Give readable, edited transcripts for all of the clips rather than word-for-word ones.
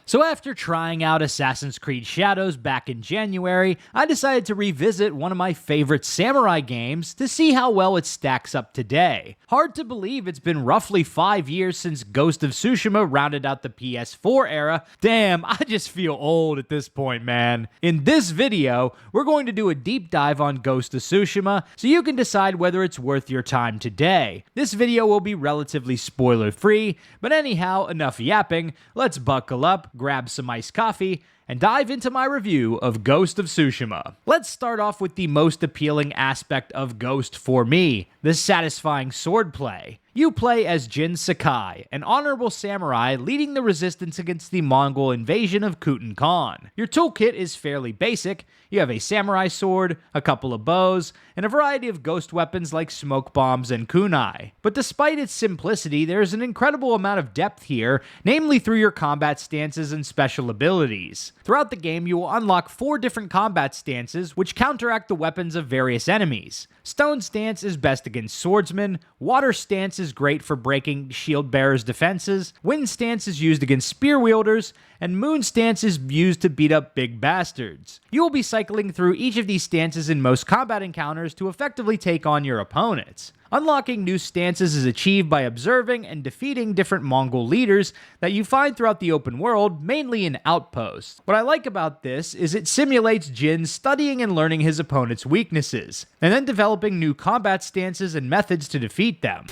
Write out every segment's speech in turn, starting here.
So after trying out Assassin's Creed Shadows back in January, I decided to revisit one of my favorite samurai games to see how well it stacks up today. Hard to believe it's been roughly 5 years since Ghost of Tsushima rounded out the PS4 era. Damn, I just feel old at this point, man. In this video, we're going to do a deep dive on Ghost of Tsushima so you can decide whether it's worth your time today. This video will be relatively spoiler-free, but anyhow, enough yapping. Let's buckle up, grab some iced coffee, and dive into my review of Ghost of Tsushima. Let's start off with the most appealing aspect of Ghost for me, the satisfying swordplay. You play as Jin Sakai, an honorable samurai leading the resistance against the Mongol invasion of Kutan Khan. Your toolkit is fairly basic. You have a samurai sword, a couple of bows, and a variety of ghost weapons like smoke bombs and kunai. But despite its simplicity, there is an incredible amount of depth here, namely through your combat stances and special abilities. Throughout the game, you will unlock 4 different combat stances, which counteract the weapons of various enemies. Stone stance is best against swordsmen, water stance is great for breaking shield bearers' defenses, wind stance is used against spear wielders, and moon stance is used to beat up big bastards. You will be cycling through each of these stances in most combat encounters to effectively take on your opponents. Unlocking new stances is achieved by observing and defeating different Mongol leaders that you find throughout the open world, mainly in outposts. What I like about this is it simulates Jin studying and learning his opponent's weaknesses, and then developing new combat stances and methods to defeat them.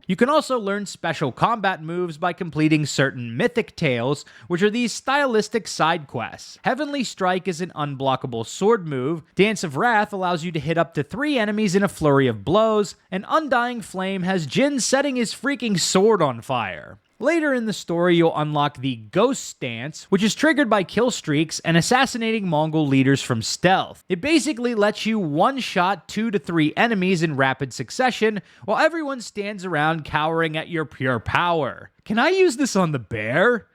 You can also learn special combat moves by completing certain mythic tales, which are these stylistic side quests. Heavenly Strike is an unblockable sword move, Dance of Wrath allows you to hit up to 3 enemies in a flurry of blows, and Undying Flame has Jin setting his freaking sword on fire. Later in the story, you'll unlock the Ghost Stance, which is triggered by kill streaks and assassinating Mongol leaders from stealth. It basically lets you one-shot 2 to 3 enemies in rapid succession, while everyone stands around cowering at your pure power. Can I use this on the bear?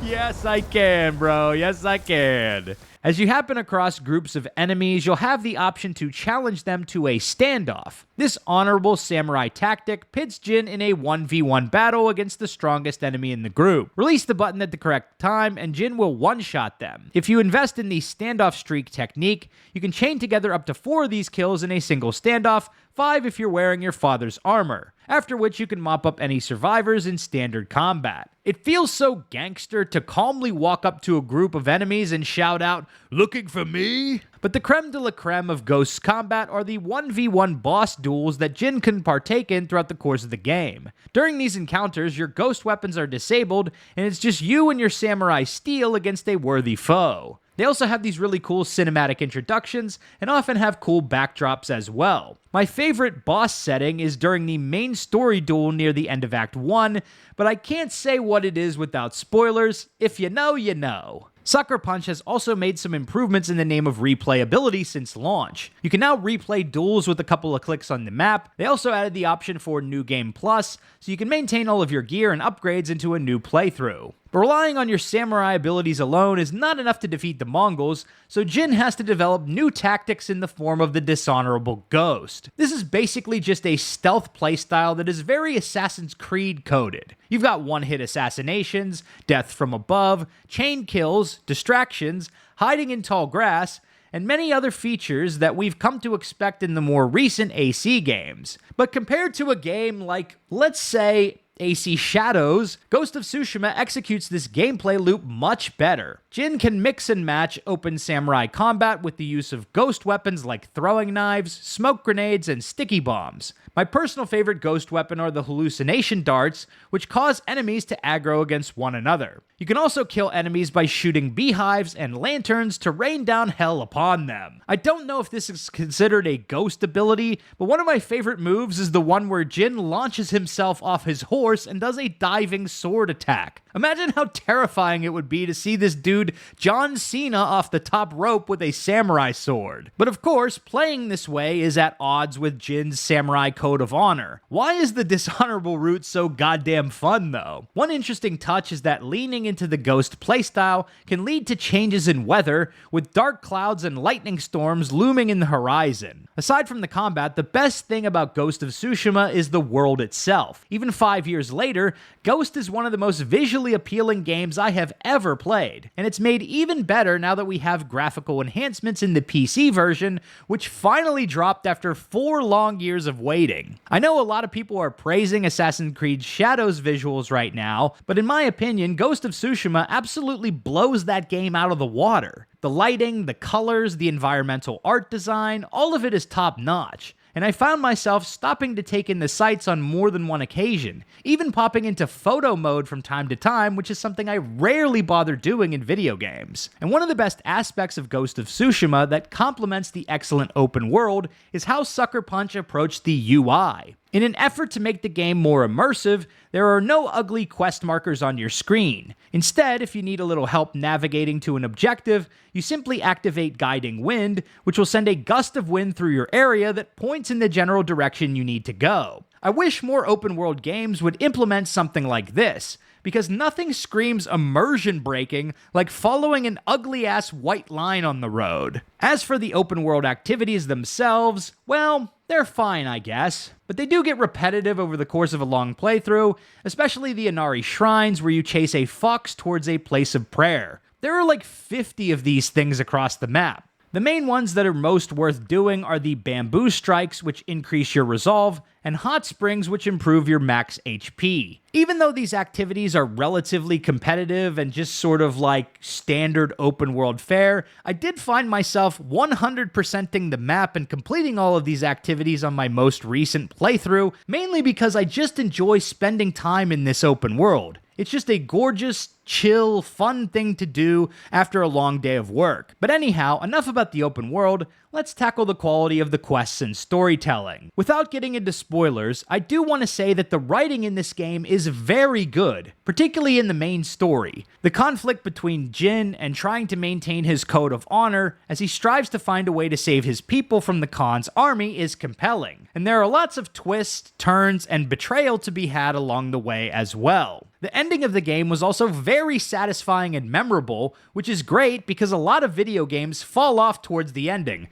Yes, I can, bro. Yes, I can. As you happen across groups of enemies, you'll have the option to challenge them to a standoff. This honorable samurai tactic pits Jin in a 1v1 battle against the strongest enemy in the group. Release the button at the correct time, and Jin will one-shot them. If you invest in the standoff streak technique, you can chain together up to 4 of these kills in a single standoff, 5 if you're wearing your father's armor, after which you can mop up any survivors in standard combat. It feels so gangster to calmly walk up to a group of enemies and shout out, "Looking for me?" But the creme de la creme of Ghost's combat are the 1v1 boss duels that Jin can partake in throughout the course of the game. During these encounters, your ghost weapons are disabled, and it's just you and your samurai steel against a worthy foe. They also have these really cool cinematic introductions, and often have cool backdrops as well. My favorite boss setting is during the main story duel near the end of Act 1, but I can't say what it is without spoilers. If you know, you know. Sucker Punch has also made some improvements in the name of replayability since launch. You can now replay duels with a couple of clicks on the map. They also added the option for New Game Plus, so you can maintain all of your gear and upgrades into a new playthrough. But relying on your samurai abilities alone is not enough to defeat the Mongols, so Jin has to develop new tactics in the form of the Dishonorable Ghost. This is basically just a stealth playstyle that is very Assassin's Creed coded. You've got one-hit assassinations, death from above, chain kills, distractions, hiding in tall grass, and many other features that we've come to expect in the more recent AC games. But compared to a game like, let's say, AC Shadows, Ghost of Tsushima executes this gameplay loop much better. Jin can mix and match open samurai combat with the use of ghost weapons like throwing knives, smoke grenades, and sticky bombs. My personal favorite ghost weapon are the hallucination darts, which cause enemies to aggro against one another. You can also kill enemies by shooting beehives and lanterns to rain down hell upon them. I don't know if this is considered a ghost ability, but one of my favorite moves is the one where Jin launches himself off his horse and does a diving sword attack. Imagine how terrifying it would be to see this dude John Cena off the top rope with a samurai sword. But of course, playing this way is at odds with Jin's samurai code of honor. Why is the dishonorable route so goddamn fun though? One interesting touch is that leaning into the Ghost playstyle can lead to changes in weather, with dark clouds and lightning storms looming in the horizon. Aside from the combat, the best thing about Ghost of Tsushima is the world itself. Even 5 years later, Ghost is one of the most visually appealing games I have ever played, and it's made even better now that we have graphical enhancements in the PC version, which finally dropped after 4 long years of waiting. I know a lot of people are praising Assassin's Creed Shadows visuals right now, but in my opinion, Ghost of Tsushima absolutely blows that game out of the water. The lighting, the colors, the environmental art design, all of it is top notch. And I found myself stopping to take in the sights on more than one occasion, even popping into photo mode from time to time, which is something I rarely bother doing in video games. And one of the best aspects of Ghost of Tsushima that complements the excellent open world is how Sucker Punch approached the UI. In an effort to make the game more immersive, there are no ugly quest markers on your screen. Instead, if you need a little help navigating to an objective, you simply activate Guiding Wind, which will send a gust of wind through your area that points in the general direction you need to go. I wish more open world games would implement something like this, because nothing screams immersion breaking like following an ugly-ass white line on the road. As for the open world activities themselves, well, they're fine, I guess, but they do get repetitive over the course of a long playthrough, especially the Inari Shrines where you chase a fox towards a place of prayer. There are like 50 of these things across the map. The main ones that are most worth doing are the Bamboo Strikes, which increase your resolve, and Hot Springs, which improve your max HP. Even though these activities are relatively competitive and just sort of like standard open world fare, I did find myself 100%ing the map and completing all of these activities on my most recent playthrough, mainly because I just enjoy spending time in this open world. It's just a gorgeous, chill, fun thing to do after a long day of work. But anyhow, enough about the open world, let's tackle the quality of the quests and storytelling. Without getting into spoilers, I do want to say that the writing in this game is very good, particularly in the main story. The conflict between Jin and trying to maintain his code of honor as he strives to find a way to save his people from the Khan's army is compelling, and there are lots of twists, turns, and betrayal to be had along the way as well. The ending of the game was also very satisfying and memorable, which is great because a lot of video games fall off towards the ending.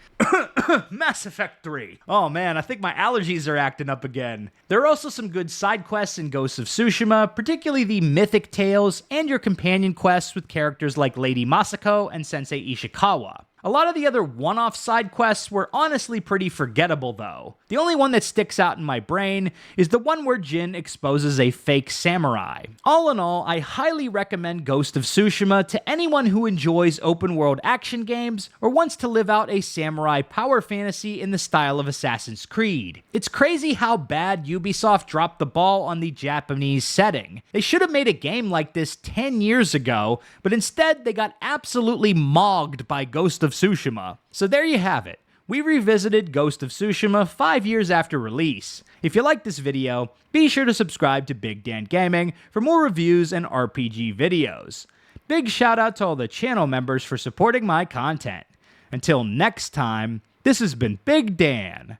Mass Effect 3. Oh man, I think my allergies are acting up again. There are also some good side quests in Ghost of Tsushima, particularly the Mythic Tales and your companion quests with characters like Lady Masako and Sensei Ishikawa. A lot of the other one-off side quests were honestly pretty forgettable though. The only one that sticks out in my brain is the one where Jin exposes a fake samurai. All in all, I highly recommend Ghost of Tsushima to anyone who enjoys open-world action games or wants to live out a samurai power fantasy in the style of Assassin's Creed. It's crazy how bad Ubisoft dropped the ball on the Japanese setting. They should have made a game like this 10 years ago, but instead they got absolutely mogged by Ghost of Tsushima. So there you have it. We revisited Ghost of Tsushima 5 years after release. If you like this video, be sure to subscribe to Big Dan Gaming for more reviews and RPG videos. Big shout out to all the channel members for supporting my content. Until next time, this has been Big Dan.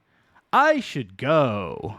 I should go.